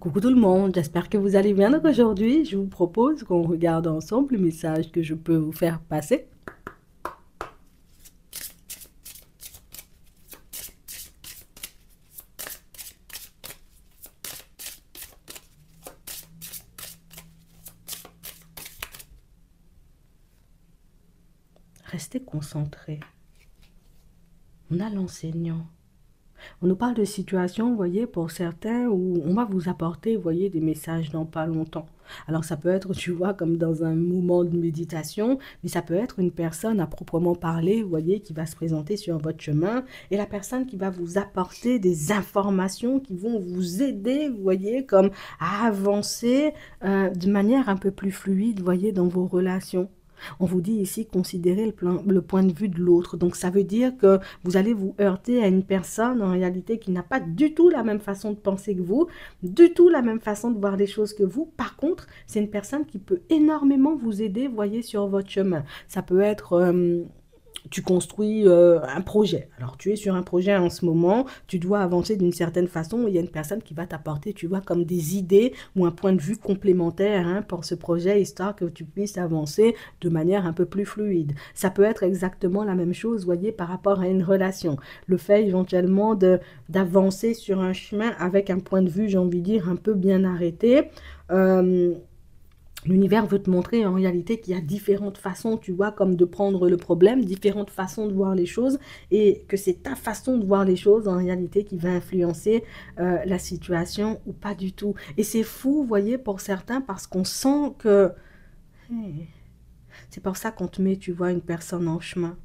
Coucou tout le monde, j'espère que vous allez bien. Donc aujourd'hui, je vous propose qu'on regarde ensemble le message que je peux vous faire passer. Restez concentrés. On a l'enseignant. On nous parle de situations, vous voyez, pour certains, où on va vous apporter, vous voyez, des messages dans pas longtemps. Alors ça peut être, tu vois, comme dans un moment de méditation, mais ça peut être une personne à proprement parler, vous voyez, qui va se présenter sur votre chemin, et la personne qui va vous apporter des informations qui vont vous aider, vous voyez, comme à avancer de manière un peu plus fluide, vous voyez, dans vos relations. On vous dit ici, considérez le point de vue de l'autre. Donc, ça veut dire que vous allez vous heurter à une personne, en réalité, qui n'a pas du tout la même façon de penser que vous, du tout la même façon de voir les choses que vous. Par contre, c'est une personne qui peut énormément vous aider, voyez, sur votre chemin. Ça peut être... tu construis un projet. Alors, tu es sur un projet en ce moment, tu dois avancer d'une certaine façon, il y a une personne qui va t'apporter, tu vois, comme des idées ou un point de vue complémentaire pour ce projet, histoire que tu puisses avancer de manière un peu plus fluide. Ça peut être exactement la même chose, voyez, par rapport à une relation. Le fait éventuellement d'avancer sur un chemin avec un point de vue, j'ai envie de dire, un peu bien arrêté. Euh, L'univers veut te montrer en réalité qu'il y a différentes façons, tu vois, comme de prendre le problème, différentes façons de voir les choses, et que c'est ta façon de voir les choses en réalité qui va influencer la situation ou pas du tout. Et c'est fou, vous voyez, pour certains, parce qu'on sent que... C'est pour ça qu'on te met, tu vois, une personne en chemin.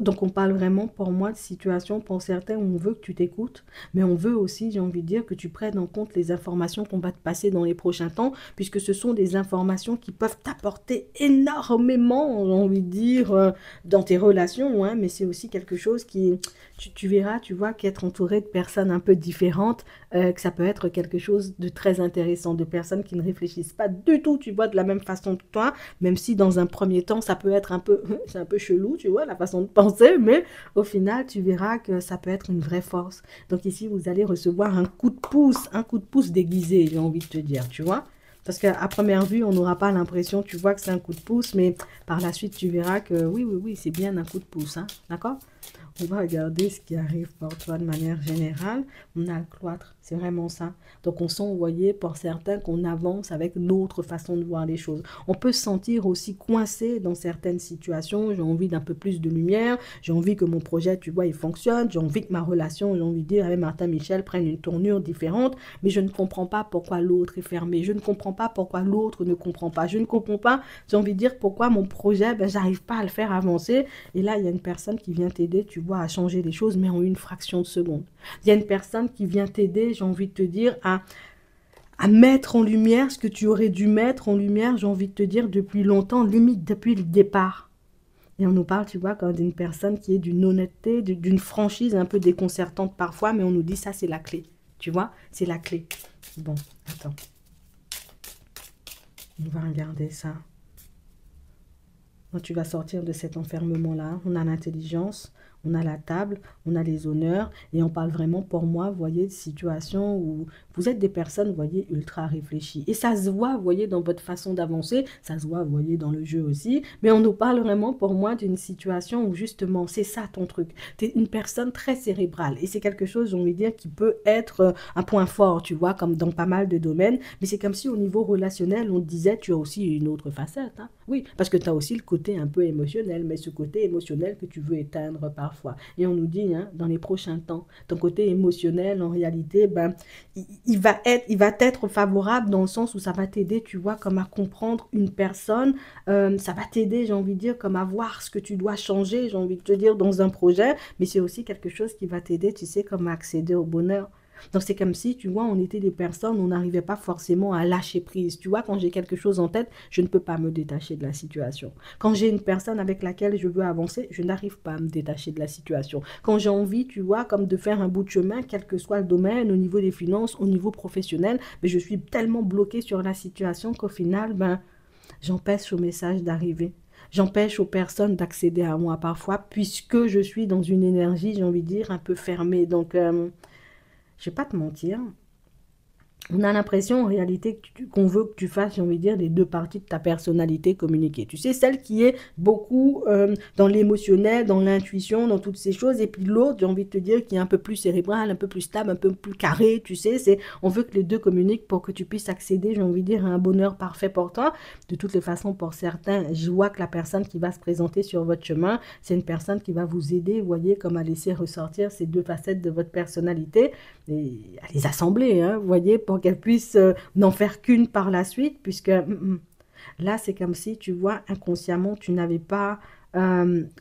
Donc on parle vraiment pour moi de situation pour certains où on veut que tu t'écoutes, mais on veut aussi, j'ai envie de dire, que tu prennes en compte les informations qu'on va te passer dans les prochains temps, puisque ce sont des informations qui peuvent t'apporter énormément, j'ai envie de dire, dans tes relations, mais c'est aussi quelque chose qui, tu verras, tu vois, qu'être entouré de personnes un peu différentes, que ça peut être quelque chose de très intéressant, de personnes qui ne réfléchissent pas du tout, tu vois, de la même façon que toi, même si dans un premier temps, ça peut être un peu, c'est un peu chelou, tu vois, la façon de penser, mais au final, tu verras que ça peut être une vraie force. Donc ici, vous allez recevoir un coup de pouce déguisé, j'ai envie de te dire, tu vois. Parce qu'à première vue, on n'aura pas l'impression, tu vois, que c'est un coup de pouce, mais par la suite, tu verras que oui, oui, oui, c'est bien un coup de pouce, hein, d'accord? On va regarder ce qui arrive pour toi de manière générale. On a le cloître, c'est vraiment ça. Donc on sent, vous voyez, pour certains qu'on avance avec notre façon de voir les choses. On peut se sentir aussi coincé dans certaines situations. J'ai envie d'un peu plus de lumière. J'ai envie que mon projet, tu vois, il fonctionne. J'ai envie que ma relation, j'ai envie de dire, avec Martin Michel prenne une tournure différente. Mais je ne comprends pas pourquoi l'autre est fermé. Je ne comprends pas pourquoi l'autre ne comprend pas. Je ne comprends pas, j'ai envie de dire, pourquoi mon projet, ben, j'arrive pas à le faire avancer. Et là, il y a une personne qui vient t'aider, tu vois, à changer les choses, mais en une fraction de seconde. Il y a une personne qui vient t'aider, j'ai envie de te dire, à mettre en lumière ce que tu aurais dû mettre en lumière, j'ai envie de te dire, depuis longtemps, limite depuis le départ. Et on nous parle, tu vois, comme d'une personne qui est d'une honnêteté, d'une franchise un peu déconcertante parfois, mais on nous dit ça, c'est la clé. Tu vois, c'est la clé. Bon, attends. On va regarder ça. Quand tu vas sortir de cet enfermement-là, on a l'intelligence, on a la table, on a les honneurs, et on parle vraiment pour moi, vous voyez, de situations où vous êtes des personnes, vous voyez, ultra réfléchies. Et ça se voit, vous voyez, dans votre façon d'avancer, ça se voit, vous voyez, dans le jeu aussi, mais on nous parle vraiment pour moi d'une situation où justement, c'est ça ton truc. Tu es une personne très cérébrale, et c'est quelque chose, j'ai envie de dire, qui peut être un point fort, tu vois, comme dans pas mal de domaines, mais c'est comme si au niveau relationnel, on te disait, tu as aussi une autre facette, hein. Oui, parce que tu as aussi le côté un peu émotionnel, mais ce côté émotionnel que tu veux éteindre parfois. Et on nous dit, dans les prochains temps, ton côté émotionnel, en réalité, ben, il va être favorable dans le sens où ça va t'aider, tu vois, comme à comprendre une personne, ça va t'aider, j'ai envie de dire, comme à voir ce que tu dois changer, j'ai envie de te dire, dans un projet, mais c'est aussi quelque chose qui va t'aider, tu sais, comme à accéder au bonheur. Donc c'est comme si, tu vois, on était des personnes, on n'arrivait pas forcément à lâcher prise. Tu vois, quand j'ai quelque chose en tête, je ne peux pas me détacher de la situation. Quand j'ai une personne avec laquelle je veux avancer, je n'arrive pas à me détacher de la situation. Quand j'ai envie, tu vois, comme de faire un bout de chemin, quel que soit le domaine, au niveau des finances, au niveau professionnel, mais je suis tellement bloquée sur la situation qu'au final, ben, j'empêche au message d'arriver. J'empêche aux personnes d'accéder à moi parfois, puisque je suis dans une énergie, j'ai envie de dire, un peu fermée. Donc, je vais pas te mentir, On a l'impression en réalité qu'on veut que tu fasses, j'ai envie de dire, les deux parties de ta personnalité communiquer. Tu sais, celle qui est beaucoup dans l'émotionnel, dans l'intuition, dans toutes ces choses, et puis l'autre, j'ai envie de te dire, qui est un peu plus cérébral, un peu plus stable, un peu plus carré, tu sais, on veut que les deux communiquent pour que tu puisses accéder, j'ai envie de dire, à un bonheur parfait pour toi. De toutes les façons, pour certains, je vois que la personne qui va se présenter sur votre chemin, c'est une personne qui va vous aider, vous voyez, comme à laisser ressortir ces deux facettes de votre personnalité, et à les assembler, hein, vous voyez, pour qu'elles puissent n'en faire qu'une par la suite, puisque là, c'est comme si, tu vois, inconsciemment, tu n'avais pas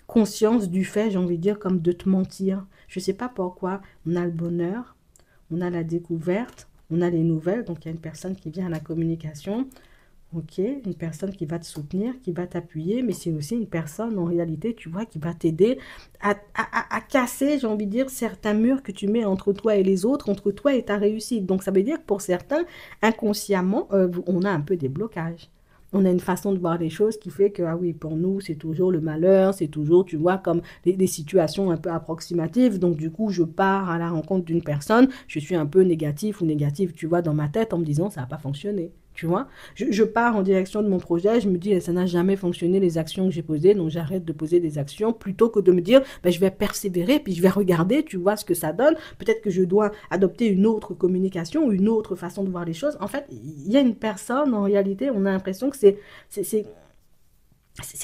conscience du fait, j'ai envie de dire, comme de te mentir. Je ne sais pas pourquoi, on a le bonheur, on a la découverte, on a les nouvelles, donc il y a une personne qui vient à la communication, ok, une personne qui va te soutenir, qui va t'appuyer, mais c'est aussi une personne, en réalité, tu vois, qui va t'aider à casser, j'ai envie de dire, certains murs que tu mets entre toi et les autres, entre toi et ta réussite. Donc, ça veut dire que pour certains, inconsciemment, on a un peu des blocages. On a une façon de voir les choses qui fait que, ah oui, pour nous, c'est toujours le malheur, c'est toujours, tu vois, comme des situations un peu approximatives. Donc, du coup, je pars à la rencontre d'une personne, je suis un peu négatif ou négative, tu vois, dans ma tête en me disant, ça n'a pas fonctionné. Tu vois, je pars en direction de mon projet, je me dis, ça n'a jamais fonctionné les actions que j'ai posées, donc j'arrête de poser des actions plutôt que de me dire, ben, je vais persévérer, puis je vais regarder, tu vois, ce que ça donne. Peut-être que je dois adopter une autre communication, une autre façon de voir les choses. En fait, il y a une personne, en réalité, on a l'impression que c'est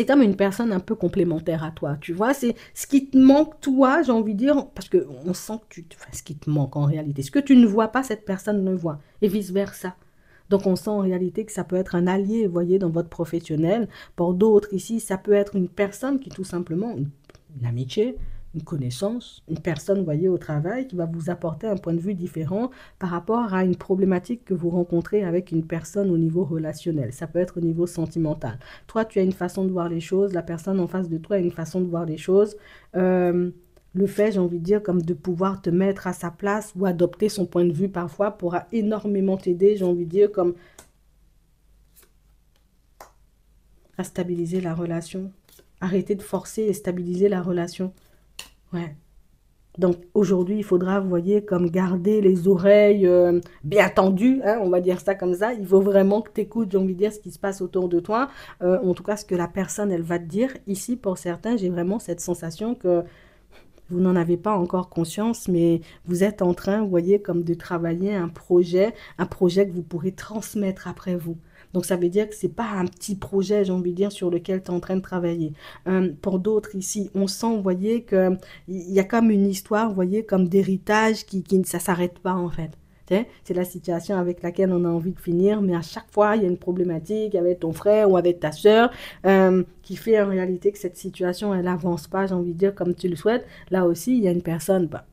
comme une personne un peu complémentaire à toi, tu vois, c'est ce qui te manque toi, j'ai envie de dire, parce qu'on sent que enfin, ce qui te manque en réalité, ce que tu ne vois pas, cette personne le voit, et vice-versa. Donc on sent en réalité que ça peut être un allié, vous voyez, dans votre professionnel. Pour d'autres ici, ça peut être une personne qui tout simplement, une amitié, une connaissance, une personne, vous voyez, au travail, qui va vous apporter un point de vue différent par rapport à une problématique que vous rencontrez avec une personne au niveau relationnel. Ça peut être au niveau sentimental. Toi, tu as une façon de voir les choses, la personne en face de toi a une façon de voir les choses. Le fait, j'ai envie de dire, comme de pouvoir te mettre à sa place ou adopter son point de vue parfois pourra énormément t'aider, j'ai envie de dire, comme à stabiliser la relation. Arrêter de forcer et stabiliser la relation. Ouais. Donc aujourd'hui, il faudra, vous voyez, comme garder les oreilles bien tendues, hein, on va dire ça comme ça. Il faut vraiment que tu écoutes, j'ai envie de dire, ce qui se passe autour de toi. En tout cas, ce que la personne, elle va te dire. Ici, pour certains, j'ai vraiment cette sensation que vous n'en avez pas encore conscience, mais vous êtes en train, vous voyez, comme de travailler un projet que vous pourrez transmettre après vous. Donc ça veut dire que c'est pas un petit projet, j'ai envie de dire, sur lequel tu es en train de travailler. Pour d'autres ici, on sent, vous voyez, qu'il y a comme une histoire, vous voyez, comme d'héritage qui ne ça s'arrête pas en fait. C'est la situation avec laquelle on a envie de finir, mais à chaque fois, il y a une problématique avec ton frère ou avec ta soeur qui fait en réalité que cette situation, elle avance pas, j'ai envie de dire, comme tu le souhaites. Là aussi, il y a une personne, bah,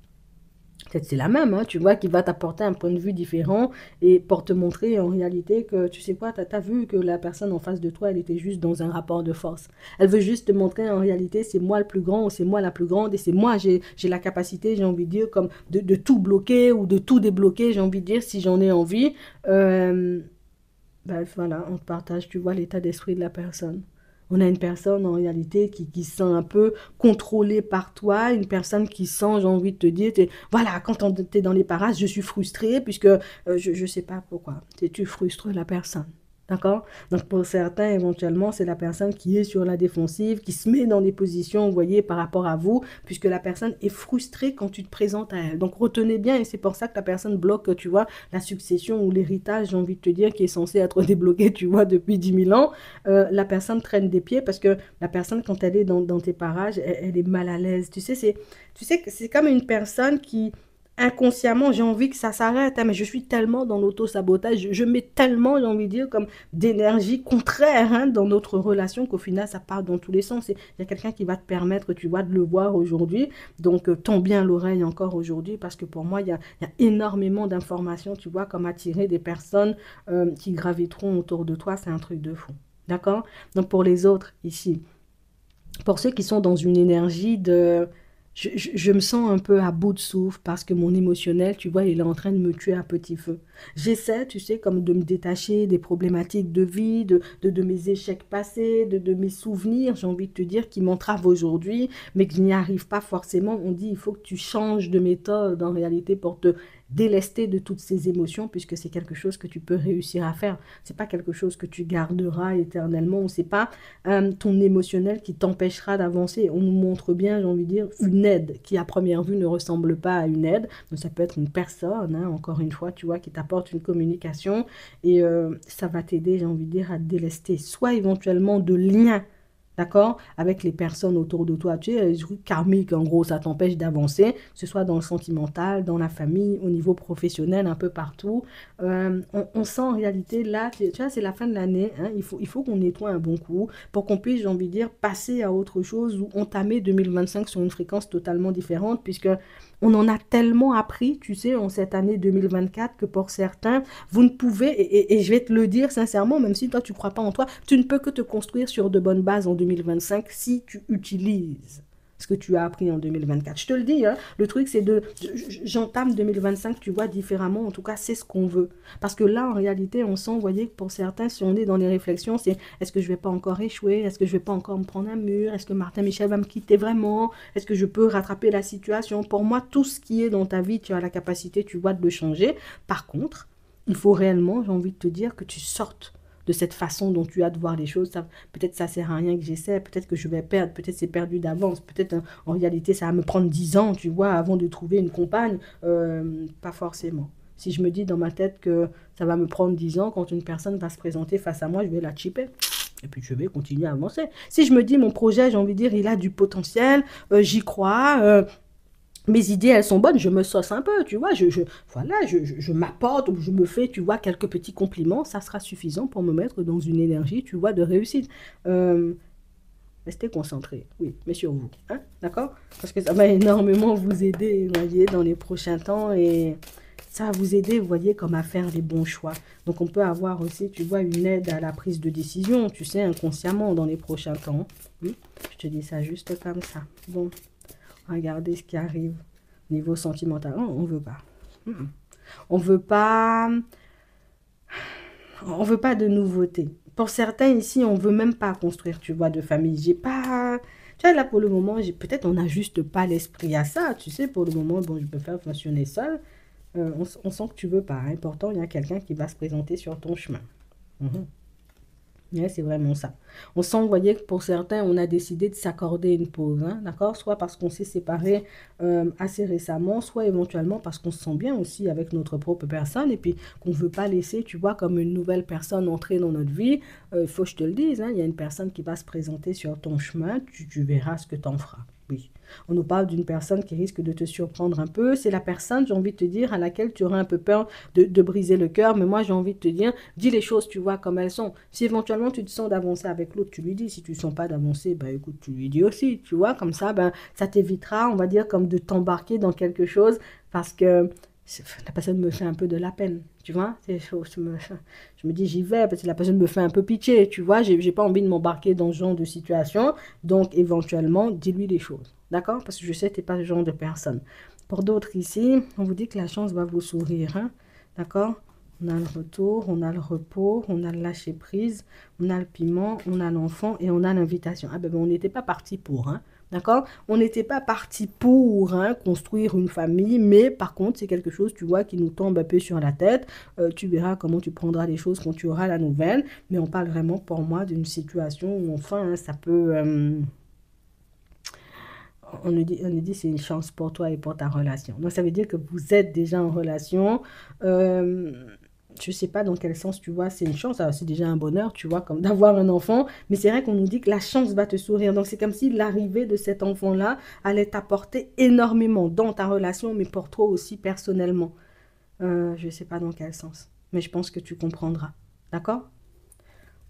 peut-être c'est la même, hein, tu vois, qui va t'apporter un point de vue différent et pour te montrer en réalité que, tu sais quoi, tu as vu que la personne en face de toi, elle était juste dans un rapport de force. Elle veut juste te montrer en réalité, c'est moi le plus grand ou c'est moi la plus grande et c'est moi, j'ai la capacité, j'ai envie de dire, comme de tout bloquer ou de tout débloquer, j'ai envie de dire, si j'en ai envie. Ben voilà, on te partage, tu vois, l'état d'esprit de la personne. On a une personne en réalité qui se sent un peu contrôlée par toi, une personne qui sent, j'ai envie de te dire, voilà, quand tu es dans les parages, je suis frustrée puisque je ne sais pas pourquoi. Tu frustres la personne. D'accord? Donc pour certains, éventuellement, c'est la personne qui est sur la défensive, qui se met dans des positions, vous voyez, par rapport à vous, puisque la personne est frustrée quand tu te présentes à elle. Donc retenez bien, et c'est pour ça que la personne bloque, tu vois, la succession ou l'héritage, j'ai envie de te dire, qui est censé être débloqué, tu vois, depuis 10 000 ans. La personne traîne des pieds parce que la personne, quand elle est dans tes parages, elle est mal à l'aise. Tu sais que c'est comme une personne qui inconsciemment, j'ai envie que ça s'arrête, hein, mais je suis tellement dans l'auto-sabotage, je mets tellement, j'ai envie de dire, comme d'énergie contraire hein, dans notre relation qu'au final, ça part dans tous les sens. Il y a quelqu'un qui va te permettre, tu vois, de le voir aujourd'hui. Donc, tends bien l'oreille encore aujourd'hui parce que pour moi, il y a énormément d'informations, tu vois, comme attirer des personnes qui graviteront autour de toi. C'est un truc de fou. D'accord? Donc, pour les autres, ici, pour ceux qui sont dans une énergie de je me sens un peu à bout de souffle parce que mon émotionnel, tu vois, il est en train de me tuer à petit feu. J'essaie, tu sais, comme de me détacher des problématiques de vie, de mes échecs passés, de mes souvenirs, j'ai envie de te dire, qui m'entravent aujourd'hui, mais que je n'y arrive pas forcément. On dit, il faut que tu changes de méthode en réalité pour te délester de toutes ces émotions puisque c'est quelque chose que tu peux réussir à faire. C'est pas quelque chose que tu garderas éternellement ou c'est pas ton émotionnel qui t'empêchera d'avancer. On nous montre bien, j'ai envie de dire, une aide qui à première vue ne ressemble pas à une aide. Donc ça peut être une personne, hein, encore une fois, tu vois, qui t'apporte une communication et ça va t'aider, j'ai envie de dire, à délester soit éventuellement de liens, d'accord, avec les personnes autour de toi. Tu sais, les trucs karmiques, en gros, ça t'empêche d'avancer, que ce soit dans le sentimental, dans la famille, au niveau professionnel, un peu partout. On sent en réalité, là, tu vois, c'est la fin de l'année, hein, il faut qu'on nettoie un bon coup pour qu'on puisse, j'ai envie de dire, passer à autre chose ou entamer 2025 sur une fréquence totalement différente, puisque on en a tellement appris, tu sais, en cette année 2024, que pour certains, vous ne pouvez, et je vais te le dire sincèrement, même si toi tu ne crois pas en toi, tu ne peux que te construire sur de bonnes bases en 2025 si tu utilises ce que tu as appris en 2024. Je te le dis, hein, le truc c'est j'entame 2025, tu vois, différemment, en tout cas c'est ce qu'on veut. Parce que là, en réalité, on sent, vous voyez, que pour certains, si on est dans les réflexions, c'est est-ce que je vais pas encore échouer? Est-ce que je vais pas encore me prendre un mur? Est-ce que Martin Michel va me quitter vraiment? Est-ce que je peux rattraper la situation? Pour moi, tout ce qui est dans ta vie, tu as la capacité, tu vois, de le changer. Par contre, il faut réellement, j'ai envie de te dire, que tu sortes de cette façon dont tu as de voir les choses. Peut-être ça sert à rien que j'essaie, peut-être que je vais perdre, peut-être c'est perdu d'avance, peut-être en réalité ça va me prendre 10 ans, tu vois, avant de trouver une compagne. Pas forcément. Si je me dis dans ma tête que ça va me prendre 10 ans, quand une personne va se présenter face à moi, je vais la chipper. Et puis je vais continuer à avancer. Si je me dis mon projet, j'ai envie de dire, il a du potentiel, j'y crois, mes idées, elles sont bonnes, je me sauce un peu, tu vois, voilà, je m'apporte ou je me fais, tu vois, quelques petits compliments, ça sera suffisant pour me mettre dans une énergie, tu vois, de réussite. Restez concentrés, oui, mais sur vous, hein, d'accord? Parce que ça va énormément vous aider, vous voyez, dans les prochains temps et ça va vous aider, vous voyez, comme à faire les bons choix. Donc on peut avoir aussi, tu vois, une aide à la prise de décision, tu sais, inconsciemment dans les prochains temps. Oui, je te dis ça juste comme ça. Bon. Regardez ce qui arrive niveau sentimental. Oh, on veut pas. On veut pas. On veut pas de nouveautés. Pour certains ici, on veut même pas construire, tu vois, de famille. J'ai pas. Tu vois, là pour le moment, peut-être on n'a juste pas l'esprit à ça. Tu sais, pour le moment, bon, je peux faire fonctionner seul. On sent que tu veux pas, hein. Pourtant, il y a quelqu'un qui va se présenter sur ton chemin. Ouais, c'est vraiment ça. On sent, vous voyez, que pour certains, on a décidé de s'accorder une pause, hein, d'accord? Soit parce qu'on s'est séparés assez récemment, soit éventuellement parce qu'on se sent bien aussi avec notre propre personne et puis qu'on ne veut pas laisser, tu vois, comme une nouvelle personne entrer dans notre vie. Il faut que je te le dise, hein, il y a une personne qui va se présenter sur ton chemin, tu verras ce que tu en feras. Oui. On nous parle d'une personne qui risque de te surprendre un peu. C'est la personne, j'ai envie de te dire, à laquelle tu auras un peu peur de briser le cœur. Mais moi, j'ai envie de te dire, dis les choses, tu vois, comme elles sont. Si éventuellement tu te sens d'avancer avec l'autre, tu lui dis. Si tu ne sens pas d'avancer, bah écoute, tu lui dis aussi, tu vois. Comme ça, ben, ça t'évitera, on va dire, comme de t'embarquer dans quelque chose parce que la personne me fait un peu de la peine, tu vois. Je me dis, j'y vais parce que la personne me fait un peu pitié, tu vois. J'ai pas envie de m'embarquer dans ce genre de situation. Donc, éventuellement, dis-lui les choses, d'accord? Parce que je sais que tu n'es pas ce genre de personne. Pour d'autres ici, on vous dit que la chance va vous sourire, hein? D'accord? On a le retour, on a le repos, on a le lâcher prise, on a le piment, on a l'enfant et on a l'invitation. Ah ben, on n'était pas parti pour, hein? D'accord? On n'était pas parti pour, hein, construire une famille, mais par contre, c'est quelque chose, tu vois, qui nous tombe un peu sur la tête. Tu verras comment tu prendras les choses quand tu auras la nouvelle. Mais on parle vraiment, pour moi, d'une situation où, enfin, hein, ça peut... on nous dit c'est une chance pour toi et pour ta relation. Donc, ça veut dire que vous êtes déjà en relation. Je sais pas dans quel sens, tu vois, c'est une chance, c'est déjà un bonheur, tu vois, comme d'avoir un enfant, mais c'est vrai qu'on nous dit que la chance va te sourire, donc c'est comme si l'arrivée de cet enfant-là allait t'apporter énormément dans ta relation, mais pour toi aussi personnellement. Je sais pas dans quel sens, mais je pense que tu comprendras, d'accord?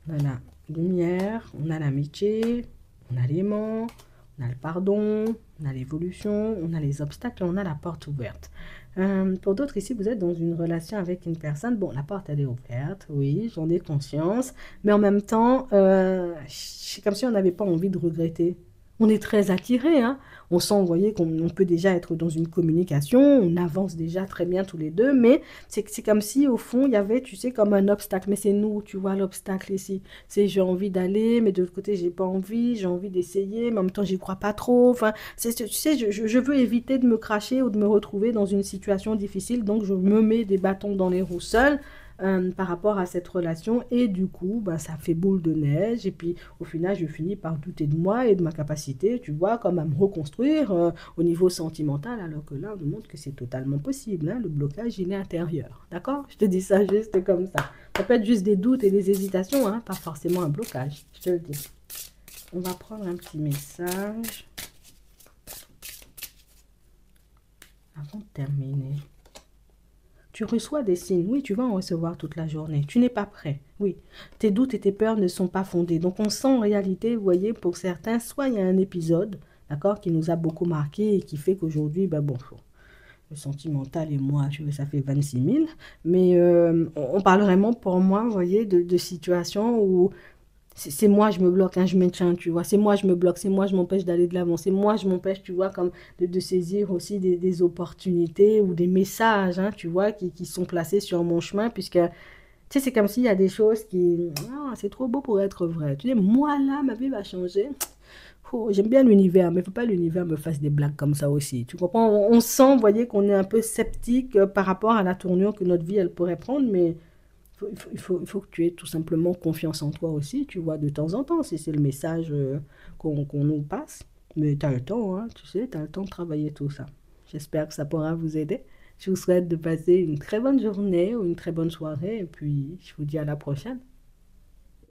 On a la lumière, on a l'amitié, on a l'aimant, on a le pardon, on a l'évolution, on a les obstacles, on a la porte ouverte. Pour d'autres ici, vous êtes dans une relation avec une personne. Bon, la porte, elle est ouverte, oui, j'en ai conscience. Mais en même temps, c'est comme si on n'avait pas envie de regretter. On est très attiré, hein. On sent, vous voyez, qu'on peut déjà être dans une communication, on avance déjà très bien tous les deux, mais c'est comme si, au fond, il y avait, tu sais, comme un obstacle. Mais c'est nous, tu vois, l'obstacle ici. C'est j'ai envie d'aller, mais de l'autre côté, j'ai pas envie, j'ai envie d'essayer, mais en même temps, j'y crois pas trop. Enfin, tu sais, je veux éviter de me cracher ou de me retrouver dans une situation difficile, donc je me mets des bâtons dans les roues seule. Par rapport à cette relation et du coup bah, ça fait boule de neige et puis au final je finis par douter de moi et de ma capacité tu vois comme à me reconstruire au niveau sentimental alors que là on nous montre que c'est totalement possible hein. Le blocage il est intérieur, d'accord, je te dis ça juste comme ça peut être juste des doutes et des hésitations hein, pas forcément un blocage, je te le dis. On va prendre un petit message avant de terminer. Tu reçois des signes, oui, tu vas en recevoir toute la journée. Tu n'es pas prêt, oui. Tes doutes et tes peurs ne sont pas fondés. Donc on sent en réalité, vous voyez, pour certains, soit il y a un épisode, d'accord, qui nous a beaucoup marqué et qui fait qu'aujourd'hui, ben bon, le sentimental et moi, tu vois, ça fait 26 000. Mais on parle vraiment pour moi, vous voyez, de situations où c'est moi, je me bloque, hein, je maintiens, tu vois. C'est moi, je me bloque, c'est moi, je m'empêche d'aller de l'avant. C'est moi, je m'empêche, tu vois, comme de saisir aussi des opportunités ou des messages, hein, tu vois, qui sont placés sur mon chemin, puisque, tu sais, c'est comme s'il y a des choses qui... Ah, c'est trop beau pour être vrai. Tu sais, moi, là, ma vie va changer. Oh, j'aime bien l'univers, mais il ne faut pas l'univers me fasse des blagues comme ça aussi. Tu comprends? On sent, vous voyez, qu'on est un peu sceptique par rapport à la tournure que notre vie, elle pourrait prendre, mais il faut que tu aies tout simplement confiance en toi aussi, tu vois, de temps en temps, si c'est le message qu'on nous passe. Mais tu as le temps, hein, tu sais, tu as le temps de travailler tout ça. J'espère que ça pourra vous aider. Je vous souhaite de passer une très bonne journée ou une très bonne soirée et puis je vous dis à la prochaine.